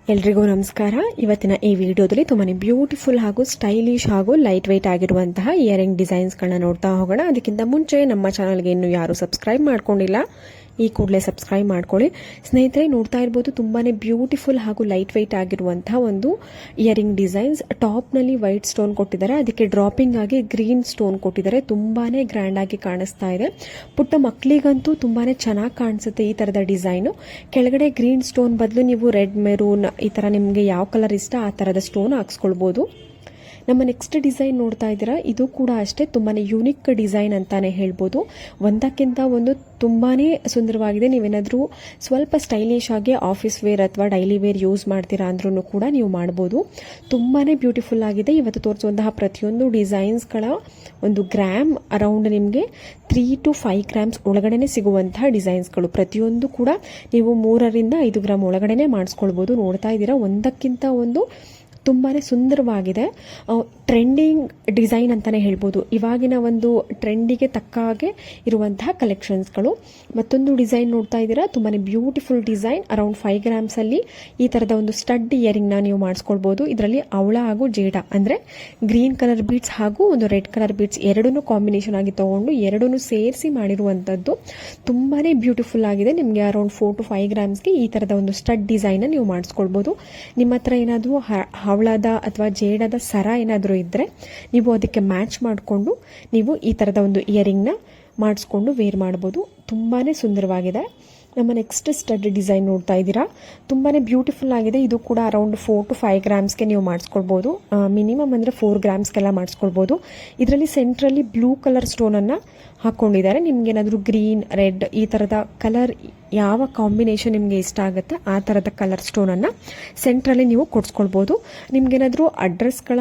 ಎಲ್ರಿಗೂ ನಮಸ್ಕಾರ. ಇವತ್ತಿನ ಈ ವಿಡಿಯೋದಲ್ಲಿ ತುಂಬಾನೇ ಬ್ಯೂಟಿಫುಲ್ ಹಾಗೂ ಸ್ಟೈಲಿಶ್ ಹಾಗೂ ಲೈಟ್ ವೆಯ್ಟ್ ಆಗಿರುವಂತಹ ಇಯರಿಂಗ್ ಡಿಸೈನ್ಸ್ಗಳನ್ನ ನೋಡ್ತಾ ಹೋಗೋಣ. ಅದಕ್ಕಿಂತ ಮುಂಚೆ ನಮ್ಮ ಚಾನಲ್ಗೆ ಇನ್ನೂ ಯಾರು ಸಬ್ಸ್ಕ್ರೈಬ್ ಮಾಡ್ಕೊಂಡಿಲ್ಲ, ಈ ಕೂಡಲೇ ಸಬ್ಸ್ಕ್ರೈಬ್ ಮಾಡ್ಕೊಳ್ಳಿ. ಸ್ನೇಹಿತರೆ, ನೋಡ್ತಾ ಇರ್ಬೋದು ತುಂಬಾನೇ ಬ್ಯೂಟಿಫುಲ್ ಹಾಗೂ ಲೈಟ್ ವೆಯ್ಟ್ ಆಗಿರುವಂತಹ ಒಂದು ಇಯರಿಂಗ್ ಡಿಸೈನ್ಸ್. ಟಾಪ್ನಲ್ಲಿ ವೈಟ್ ಸ್ಟೋನ್ ಕೊಟ್ಟಿದ್ದಾರೆ, ಅದಕ್ಕೆ ಡ್ರಾಪಿಂಗ್ ಆಗಿ ಗ್ರೀನ್ ಸ್ಟೋನ್ ಕೊಟ್ಟಿದ್ದಾರೆ. ತುಂಬಾನೇ ಗ್ರ್ಯಾಂಡ್ ಆಗಿ ಕಾಣಿಸ್ತಾ ಇದೆ. ಪುಟ್ಟ ಮಕ್ಕಳಿಗಂತೂ ತುಂಬಾನೇ ಚೆನ್ನಾಗಿ ಕಾಣಿಸುತ್ತೆ ಈ ತರದ ಡಿಸೈನು. ಕೆಳಗಡೆ ಗ್ರೀನ್ ಸ್ಟೋನ್ ಬದಲು ನೀವು ರೆಡ್, ಮೆರೂನ್ ಈ ತರ ನಿಮಗೆ ಯಾವ ಕಲರ್ ಇಷ್ಟ ಆ ತರದ ಸ್ಟೋನ್ ಹಾಕ್ಸ್ಕೊಳ್ಬಹುದು. ನಮ್ಮ ನೆಕ್ಸ್ಟ್ ಡಿಸೈನ್ ನೋಡ್ತಾ ಇದ್ದೀರಾ, ಇದು ಕೂಡ ಅಷ್ಟೇ ತುಂಬಾನೇ ಯೂನಿಕ್ ಡಿಸೈನ್ ಅಂತಾನೆ ಹೇಳ್ಬೋದು. ಒಂದಕ್ಕಿಂತ ಒಂದು ತುಂಬಾನೇ ಸುಂದರವಾಗಿದೆ. ನೀವೇನಾದ್ರೂ ಸ್ವಲ್ಪ ಸ್ಟೈಲಿಶ್ ಆಗಿ ಆಫೀಸ್ ವೇರ್ ಅಥವಾ ಡೈಲಿ ವೇರ್ ಯೂಸ್ ಮಾಡ್ತೀರಾ ಅಂದ್ರೂ ಕೂಡ ನೀವು ಮಾಡ್ಬೋದು. ತುಂಬಾನೇ ಬ್ಯೂಟಿಫುಲ್ ಆಗಿದೆ. ಇವತ್ತು ತೋರಿಸುವಂತಹ ಪ್ರತಿಯೊಂದು ಡಿಸೈನ್ಸ್ಗಳ ಒಂದು ಗ್ರಾಮ್ ಅರೌಂಡ್ ನಿಮಗೆ 3 to 5 ಗ್ರಾಮ್ಸ್ ಒಳಗಡೆನೆ ಸಿಗುವಂತಹ ಡಿಸೈನ್ಸ್ಗಳು. ಪ್ರತಿಯೊಂದು ಕೂಡ ನೀವು 3 ರಿಂದ 5 ಗ್ರಾಮ್ ಒಳಗಡೆನೆ ಮಾಡಿಸ್ಕೊಳ್ಬೋದು. ನೋಡ್ತಾ ಇದ್ದೀರಾ, ಒಂದಕ್ಕಿಂತ ಒಂದು ತುಂಬಾನೇ ಸುಂದರವಾಗಿದೆ. ಟ್ರೆಂಡಿಂಗ್ ಡಿಸೈನ್ ಅಂತಾನೆ ಹೇಳ್ಬೋದು. ಇವಾಗಿನ ಒಂದು ಟ್ರೆಂಡಿಗೆ ತಕ್ಕ ಹಾಗೆ ಇರುವಂತಹ ಕಲೆಕ್ಷನ್ಸ್ಗಳು. ಮತ್ತೊಂದು ಡಿಸೈನ್ ನೋಡ್ತಾ ಇದ್ದೀರಾ, ತುಂಬಾನೇ ಬ್ಯೂಟಿಫುಲ್ ಡಿಸೈನ್. ಅರೌಂಡ್ 5 ಗ್ರಾಮ್ಸ್ ಅಲ್ಲಿ ಈ ತರದ ಒಂದು ಸ್ಟಡ್ ಇಯರಿಂಗ್ ನ ನೀವು ಮಾಡಿಸ್ಕೊಳ್ಬಹುದು. ಇದರಲ್ಲಿ ಅವಳ ಹಾಗೂ ಜೇಡ ಅಂದ್ರೆ ಗ್ರೀನ್ ಕಲರ್ ಬೀಡ್ಸ್ ಹಾಗೂ ಒಂದು ರೆಡ್ ಕಲರ್ ಬೀಡ್ಸ್ ಎರಡನ್ನೂ ಕಾಂಬಿನೇಷನ್ ಆಗಿ ತಗೊಂಡು ಎರಡನ್ನೂ ಸೇರಿಸಿ ಮಾಡಿರುವಂತದ್ದು ತುಂಬಾನೇ ಬ್ಯೂಟಿಫುಲ್ ಆಗಿದೆ. ನಿಮಗೆ ಅರೌಂಡ್ 4 to 5 ಗ್ರಾಮ್ಸ್ಗೆ ಈ ತರದ ಒಂದು ಸ್ಟಡ್ ಡಿಸೈನ್ ನೀವು ಮಾಡಿಸ್ಕೊಳ್ಬಹುದು. ನಿಮ್ಮ ಹತ್ರ ಏನಾದರೂ ಹವಳದ ಅಥವಾ ಜೇಡದ ಸರ ಏನಾದರೂ ಇದ್ರೆ ನೀವು ಅದಕ್ಕೆ ಮ್ಯಾಚ್ ಮಾಡಿಕೊಂಡು ನೀವು ಈ ತರದ ಒಂದು ಇಯರಿಂಗ್ ನ ಮಾಡಿಸ್ಕೊಂಡು ವೇರ್ ಮಾಡಬಹುದು. ತುಂಬಾನೇ ಸುಂದರವಾಗಿದೆ. ನಮ್ಮ ನೆಕ್ಸ್ಟ್ ಸ್ಟಡ್ ಡಿಸೈನ್ ನೋಡ್ತಾ ಇದ್ದೀರಾ, ತುಂಬಾನೇ ಬ್ಯೂಟಿಫುಲ್ ಆಗಿದೆ. ಇದು ಕೂಡ ಅರೌಂಡ್ 4 to 5 ಗ್ರಾಮ್ಸ್ಗೆ ನೀವು ಮಾಡಿಸ್ಕೊಳ್ಬಹುದು. ಮಿನಿಮಮ್ ಅಂದ್ರೆ 4 ಗ್ರಾಮ್ಸ್ಗೆಲ್ಲ ಮಾಡಿಸ್ಕೊಳ್ಬಹುದು. ಇದರಲ್ಲಿ ಸೆಂಟ್ರಲ್ಲಿ ಬ್ಲೂ ಕಲರ್ ಸ್ಟೋನ್ ಅನ್ನ ಹಾಕೊಂಡಿದ್ದಾರೆ. ನಿಮ್ಗೆ ಏನಾದರೂ ಗ್ರೀನ್, ರೆಡ್ ಈ ತರದ ಕಲರ್ ಯಾವ ಕಾಂಬಿನೇಷನ್ ನಿಮಗೆ ಇಷ್ಟ ಆಗುತ್ತೆ ಆ ತರದ ಕಲರ್ ಸ್ಟೋನ್ ಅನ್ನ ಸೆಂಟ್ರಲ್ಲಿ ನೀವು ಕೊಡ್ಸ್ಕೊಳ್ಬಹುದು. ನಿಮ್ಗೇನಾದರೂ ಅಡ್ರೆಸ್ಗಳ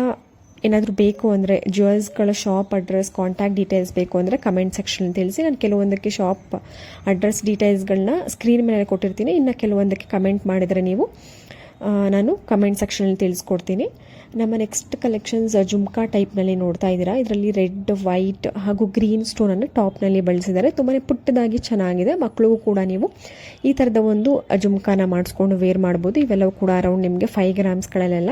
ಏನಾದರೂ ಬೇಕು ಅಂದರೆ ಜ್ಯುವೆಲ್ಸ್ಗಳ ಶಾಪ್ ಅಡ್ರೆಸ್, ಕಾಂಟ್ಯಾಕ್ಟ್ ಡೀಟೇಲ್ಸ್ ಬೇಕು ಅಂದರೆ ಕಮೆಂಟ್ ಸೆಕ್ಷನ್ ತಿಳಿಸಿ. ನಾನು ಕೆಲವೊಂದಕ್ಕೆ ಶಾಪ್ ಅಡ್ರೆಸ್ ಡೀಟೇಲ್ಸ್ಗಳನ್ನ ಸ್ಕ್ರೀನ್ ಮೇಲೆ ಕೊಟ್ಟಿರ್ತೀನಿ. ಇನ್ನು ಕೆಲವೊಂದಕ್ಕೆ ಕಮೆಂಟ್ ಮಾಡಿದರೆ ನೀವು ನಾನು ಕಮೆಂಟ್ ಸೆಕ್ಷನಲ್ಲಿ ತಿಳಿಸ್ಕೊಡ್ತೀನಿ. ನಮ್ಮ ನೆಕ್ಸ್ಟ್ ಕಲೆಕ್ಷನ್ಸ್ ಜುಮ್ಕಾ ಟೈಪ್ನಲ್ಲಿ ನೋಡ್ತಾ ಇದ್ದೀರಾ. ಇದರಲ್ಲಿ ರೆಡ್, ವೈಟ್ ಹಾಗೂ ಗ್ರೀನ್ ಸ್ಟೋನನ್ನು ಟಾಪ್ನಲ್ಲಿ ಬಳಸಿದ್ದಾರೆ. ತುಂಬಾ ಪುಟ್ಟದಾಗಿ ಚೆನ್ನಾಗಿದೆ. ಮಕ್ಕಳಿಗೂ ಕೂಡ ನೀವು ಈ ಥರದ ಒಂದು ಜುಮ್ಕಾನ ಮಾಡಿಸ್ಕೊಂಡು ವೇರ್ ಮಾಡ್ಬೋದು. ಇವೆಲ್ಲವೂ ಕೂಡ ಅರೌಂಡ್ ನಿಮಗೆ 5 ಗ್ರಾಮ್ಸ್ಗಳಲ್ಲೆಲ್ಲ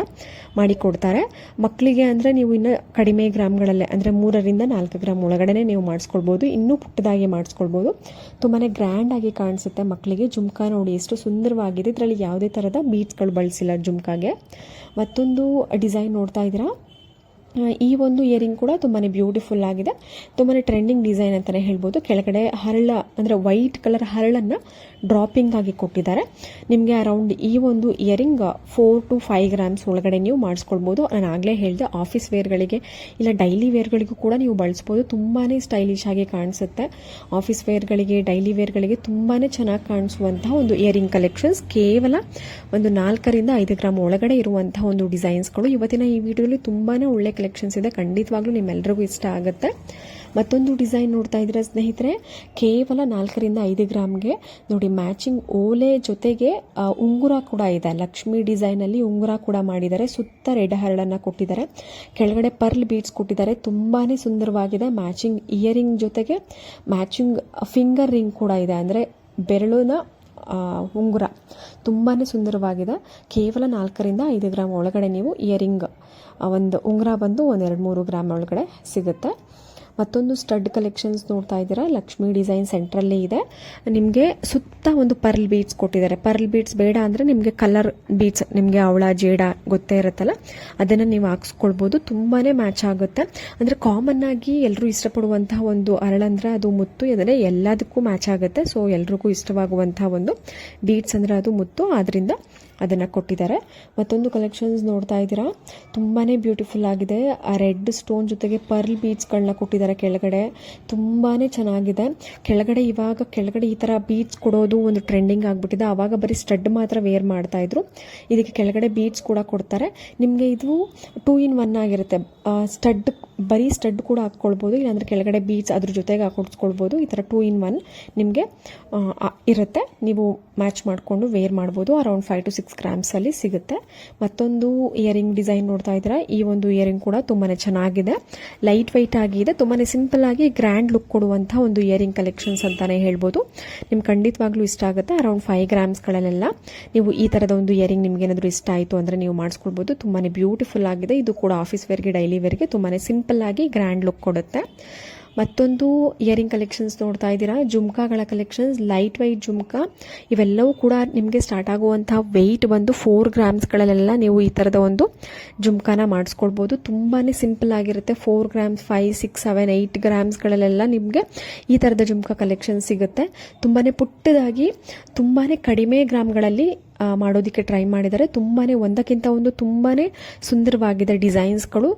ಮಾಡಿಕೊಡ್ತಾರೆ. ಮಕ್ಕಳಿಗೆ ಅಂದರೆ ನೀವು ಇನ್ನು ಕಡಿಮೆ ಗ್ರಾಮ್ಗಳಲ್ಲೇ ಅಂದರೆ 3 ರಿಂದ 4 ಗ್ರಾಮ್ ಒಳಗಡೆ ನೀವು ಮಾಡಿಸ್ಕೊಳ್ಬೋದು. ಇನ್ನೂ ಪುಟ್ಟದಾಗಿ ಮಾಡಿಸ್ಕೊಳ್ಬೋದು. ತುಂಬಾ ಗ್ರ್ಯಾಂಡ್ ಆಗಿ ಕಾಣಿಸುತ್ತೆ ಮಕ್ಕಳಿಗೆ. ಜುಮ್ಕಾ ನೋಡಿ ಎಷ್ಟು ಸುಂದರವಾಗಿದೆ. ಇದರಲ್ಲಿ ಯಾವುದೇ ಥರದ ಬೀಡ್ಸ್ಗಳು ಬಳಸಿಲ್ಲ ಜುಮ್ಕಾಗೆ. ಮತ್ತೊಂದು ಡಿಸೈನ್ ನೋಡ್ತಾ ಇದ್ದೀರಾ, ಈ ಒಂದು ಇಯರಿಂಗ್ ಕೂಡ ತುಂಬಾನೇ ಬ್ಯೂಟಿಫುಲ್ ಆಗಿದೆ. ತುಂಬಾನೇ ಟ್ರೆಂಡಿಂಗ್ ಡಿಸೈನ್ ಅಂತಾನೆ ಹೇಳ್ಬೋದು. ಕೆಳಗಡೆ ಹರಳ ಅಂದ್ರೆ ವೈಟ್ ಕಲರ್ ಹರಳನ್ನ ಡ್ರಾಪಿಂಗ್ ಆಗಿ ಕೊಟ್ಟಿದ್ದಾರೆ. ನಿಮಗೆ ಅರೌಂಡ್ ಈ ಒಂದು ಇಯರಿಂಗ್ 4 to 5 ಗ್ರಾಮ್ಸ್ ಒಳಗಡೆ ನೀವು ಮಾಡಿಸ್ಕೊಳ್ಬಹುದು. ನಾನು ಆಗಲೇ ಹೇಳಿದೆ, ಆಫೀಸ್ ವೇರ್ಗಳಿಗೆ ಇಲ್ಲ ಡೈಲಿ ವೇರ್ಗಳಿಗೂ ಕೂಡ ನೀವು ಬಳಸ್ಬೋದು. ತುಂಬಾನೇ ಸ್ಟೈಲಿಶ್ ಆಗಿ ಕಾಣಿಸುತ್ತೆ. ಆಫೀಸ್ ವೇರ್ಗಳಿಗೆ, ಡೈಲಿ ವೇರ್ಗಳಿಗೆ ತುಂಬಾನೇ ಚೆನ್ನಾಗಿ ಕಾಣಿಸುವಂತಹ ಒಂದು ಇಯರಿಂಗ್ ಕಲೆಕ್ಷನ್ಸ್. ಕೇವಲ ಒಂದು 4 ರಿಂದ 5 ಗ್ರಾಮ್ ಒಳಗಡೆ ಇರುವಂತಹ ಒಂದು ಡಿಸೈನ್ಸ್ಗಳು. ಇವತ್ತಿನ ಈ ವಿಡಿಯೋದಲ್ಲಿ ತುಂಬಾನೇ ಒಳ್ಳೆ ಕಲೆಕ್ಷನ್ಸ್ ಇದೆ. ಖಂಡಿತವಾಗ್ಲೂ ನಿಮ್ಮೆಲ್ಲರಿಗೂ ಇಷ್ಟ ಆಗುತ್ತೆ. ಮತ್ತೊಂದು ಡಿಸೈನ್ ನೋಡ್ತಾ ಇದ್ರೆ ಸ್ನೇಹಿತರೆ, ಕೇವಲ 4 ರಿಂದ 5 ಗ್ರಾಮ್ಗೆ ನೋಡಿ ಮ್ಯಾಚಿಂಗ್ ಓಲೆ ಜೊತೆಗೆ ಉಂಗುರ ಕೂಡ ಇದೆ. ಲಕ್ಷ್ಮಿ ಡಿಸೈನ್ ಅಲ್ಲಿ ಉಂಗುರ ಕೂಡ ಮಾಡಿದ್ದಾರೆ. ಸುತ್ತ ರೆಡ್ ಹರಳನ್ನ ಕೊಟ್ಟಿದ್ದಾರೆ. ಕೆಳಗಡೆ ಪರ್ಲ್ ಬೀಡ್ಸ್ ಕೊಟ್ಟಿದ್ದಾರೆ. ತುಂಬಾನೇ ಸುಂದರವಾಗಿದೆ. ಮ್ಯಾಚಿಂಗ್ ಇಯರಿಂಗ್ ಜೊತೆಗೆ ಮ್ಯಾಚಿಂಗ್ ಫಿಂಗರ್ ರಿಂಗ್ ಕೂಡ ಇದೆ, ಅಂದ್ರೆ ಬೆರಳಿನ ಉಂಗುರ. ತುಂಬಾನೇ ಸುಂದರವಾಗಿದೆ. ಕೇವಲ 4 ರಿಂದ 5 ಗ್ರಾಮ್ ಒಳಗಡೆ ನೀವು ಇಯರಿಂಗ್ ಒಂದು ಉಂಗುರ ಬಂದು 1-2-3 ಗ್ರಾಮ್ ಒಳಗಡೆ ಸಿಗುತ್ತೆ. ಮತ್ತೊಂದು ಸ್ಟಡ್ ಕಲೆಕ್ಷನ್ಸ್ ನೋಡ್ತಾ ಇದ್ದೀರಾ. ಲಕ್ಷ್ಮಿ ಡಿಸೈನ್ ಸೆಂಟ್ರಲ್ಲಿ ಇದೆ. ನಿಮಗೆ ಸುತ್ತ ಒಂದು ಪರ್ಲ್ ಬೀಡ್ಸ್ ಕೊಟ್ಟಿದ್ದಾರೆ. ಪರ್ಲ್ ಬೀಡ್ಸ್ ಬೇಡ ಅಂದರೆ ನಿಮಗೆ ಕಲರ್ ಬೀಡ್ಸ್, ನಿಮಗೆ ಅವಳ ಜೇಡ ಗೊತ್ತೇ ಇರುತ್ತಲ್ಲ, ಅದನ್ನು ನೀವು ಹಾಕ್ಸ್ಕೊಳ್ಬೋದು. ತುಂಬಾನೇ ಮ್ಯಾಚ್ ಆಗುತ್ತೆ. ಅಂದರೆ ಕಾಮನ್ ಆಗಿ ಎಲ್ಲರೂ ಇಷ್ಟಪಡುವಂತಹ ಒಂದು ಅರಳಂದ್ರೆ ಅದು ಮುತ್ತು, ಅಂದರೆ ಎಲ್ಲದಕ್ಕೂ ಮ್ಯಾಚ್ ಆಗುತ್ತೆ. ಸೊ ಎಲ್ರಿಗೂ ಇಷ್ಟವಾಗುವಂತಹ ಒಂದು ಬೀಡ್ಸ್ ಅಂದರೆ ಅದು ಮುತ್ತು, ಆದ್ರಿಂದ ಅದನ್ನು ಕೊಟ್ಟಿದ್ದಾರೆ. ಮತ್ತೊಂದು ಕಲೆಕ್ಷನ್ಸ್ ನೋಡ್ತಾ ಇದ್ದೀರಾ, ತುಂಬಾನೇ ಬ್ಯೂಟಿಫುಲ್ ಆಗಿದೆ. ಆ ರೆಡ್ ಸ್ಟೋನ್ ಜೊತೆಗೆ ಪರ್ಲ್ ಬೀಡ್ಸ್ಗಳನ್ನ ಕೊಟ್ಟಿದ್ದಾರೆ ಕೆಳಗಡೆ. ತುಂಬಾನೇ ಚೆನ್ನಾಗಿದೆ. ಕೆಳಗಡೆ ಈ ಥರ ಬೀಡ್ಸ್ ಕೊಡೋದು ಒಂದು ಟ್ರೆಂಡಿಂಗ್ ಆಗಿಬಿಟ್ಟಿದೆ. ಆವಾಗ ಬರೀ ಸ್ಟಡ್ ಮಾತ್ರ ವೇರ್ ಮಾಡ್ತಾ ಇದ್ರು. ಇದಕ್ಕೆ ಕೆಳಗಡೆ ಬೀಡ್ಸ್ ಕೂಡ ಕೊಡ್ತಾರೆ. ನಿಮಗೆ ಇದು 2 in 1 ಆಗಿರುತ್ತೆ. ಸ್ಟಡ್ ಬರೀ ಸ್ಟಡ್ ಕೂಡ ಹಾಕ್ಕೊಳ್ಬೋದು, ಇಲ್ಲಾಂದ್ರೆ ಕೆಳಗಡೆ ಬೀಡ್ಸ್ ಅದ್ರ ಜೊತೆಗೆ ಹಾಕೊಡ್ಸ್ಕೊಳ್ಬೋದು. ಈ ಥರ 2 in 1 ನಿಮಗೆ ಇರುತ್ತೆ. ನೀವು ಮ್ಯಾಚ್ ಮಾಡಿಕೊಂಡು ವೇರ್ ಮಾಡ್ಬೋದು. ಅರೌಂಡ್ 5 to 6 ಗ್ರಾಮ್ಸ್ ಅಲ್ಲಿ ಸಿಗುತ್ತೆ. ಮತ್ತೊಂದು ಇಯರಿಂಗ್ ಡಿಸೈನ್ ನೋಡ್ತಾ ಇದ್ದೀರಾ. ಈ ಒಂದು ಇಯರಿಂಗ್ ಕೂಡ ತುಂಬಾನೇ ಚೆನ್ನಾಗಿದೆ. ಲೈಟ್ ವೈಟ್ ಆಗಿದೆ. ತುಂಬಾನೇ ಸಿಂಪಲ್ ಆಗಿ ಗ್ರ್ಯಾಂಡ್ ಲುಕ್ ಕೊಡುವಂಥ ಒಂದು ಇಯರಿಂಗ್ ಕಲೆಕ್ಷನ್ಸ್ ಅಂತಾನೆ ಹೇಳ್ಬೋದು. ನಿಮ್ಗೆ ಖಂಡಿತವಾಗ್ಲೂ ಇಷ್ಟ ಆಗುತ್ತೆ. ಅರೌಂಡ್ 5 ಗ್ರಾಮ್ಸ್ಗಳಲ್ಲೆಲ್ಲ ನೀವು ಈ ಥರದ ಒಂದು ಇಯರಿಂಗ್ ನಿಮ್ಗೆ ಏನಾದರೂ ಇಷ್ಟ ಆಯಿತು ಅಂದರೆ ನೀವು ಮಾಡಿಸ್ಕೊಳ್ಬೋದು. ತುಂಬಾ ಬ್ಯೂಟಿಫುಲ್ ಆಗಿದೆ. ಇದು ಕೂಡ ಆಫೀಸ್ ವೇರ್ಗೆ ಡೈಲಿ ವೇರ್ಗೆ ತುಂಬಾ ಸಿಂಪಲ್ ಆಗಿ ಗ್ರ್ಯಾಂಡ್ ಲುಕ್ ಕೊಡುತ್ತೆ. ಮತ್ತೊಂದು ಇಯರಿಂಗ್ ಕಲೆಕ್ಷನ್ಸ್ ನೋಡ್ತಾ ಇದ್ದೀರಾ, ಜುಮ್ಕಾಗಳ ಕಲೆಕ್ಷನ್ಸ್, ಲೈಟ್ ವೈಟ್ ಜುಮ್ಕಾ. ಇವೆಲ್ಲವೂ ಕೂಡ ನಿಮಗೆ ಸ್ಟಾರ್ಟ್ ಆಗುವಂತಹ ವೆಯ್ಟ್ ಬಂದು 4 ಗ್ರಾಮ್ಸ್ಗಳಲ್ಲೆಲ್ಲ ನೀವು ಈ ಥರದ ಒಂದು ಜುಮ್ಕಾನ ಮಾಡಿಸ್ಕೊಳ್ಬೋದು. ತುಂಬಾ ಸಿಂಪಲ್ ಆಗಿರುತ್ತೆ. 4 ಗ್ರಾಮ್ಸ್, 5, 6, 7, 8 ಗ್ರಾಮ್ಸ್ಗಳಲ್ಲೆಲ್ಲ ನಿಮಗೆ ಈ ಥರದ ಜುಮ್ಕಾ ಕಲೆಕ್ಷನ್ ಸಿಗುತ್ತೆ. ತುಂಬಾ ಪುಟ್ಟದಾಗಿ ತುಂಬಾ ಕಡಿಮೆ ಗ್ರಾಮ್ಗಳಲ್ಲಿ ಮಾಡೋದಕ್ಕೆ ಟ್ರೈ ಮಾಡಿದ್ದಾರೆ. ತುಂಬಾ ಒಂದಕ್ಕಿಂತ ಒಂದು ತುಂಬಾ ಸುಂದರವಾಗಿದೆ ಡಿಸೈನ್ಸ್ಗಳು.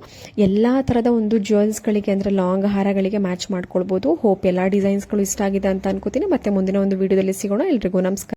ಎಲ್ಲ ಥರದ ಒಂದು ಜ್ಯುವೆಲ್ಸ್ಗಳಿಗೆ ಅಂದರೆ ಲಾಂಗ್ ಹಾರಗಳಿಗೆ ಮ್ಯಾಚ್ ಮಾಡ್ಕೊಳ್ಬೋದು. ಹೋಪ್ ಎಲ್ಲ ಡಿಸೈನ್ಸ್ಗಳು ಇಷ್ಟ ಆಗಿದೆ ಅಂತ ಅನ್ಕೋತೀನಿ. ಮತ್ತೆ ಮುಂದಿನ ಒಂದು ವಿಡಿಯೋದಲ್ಲಿ ಸಿಗೋಣ. ಎಲ್ರಿಗೂ ನಮಸ್ಕಾರ.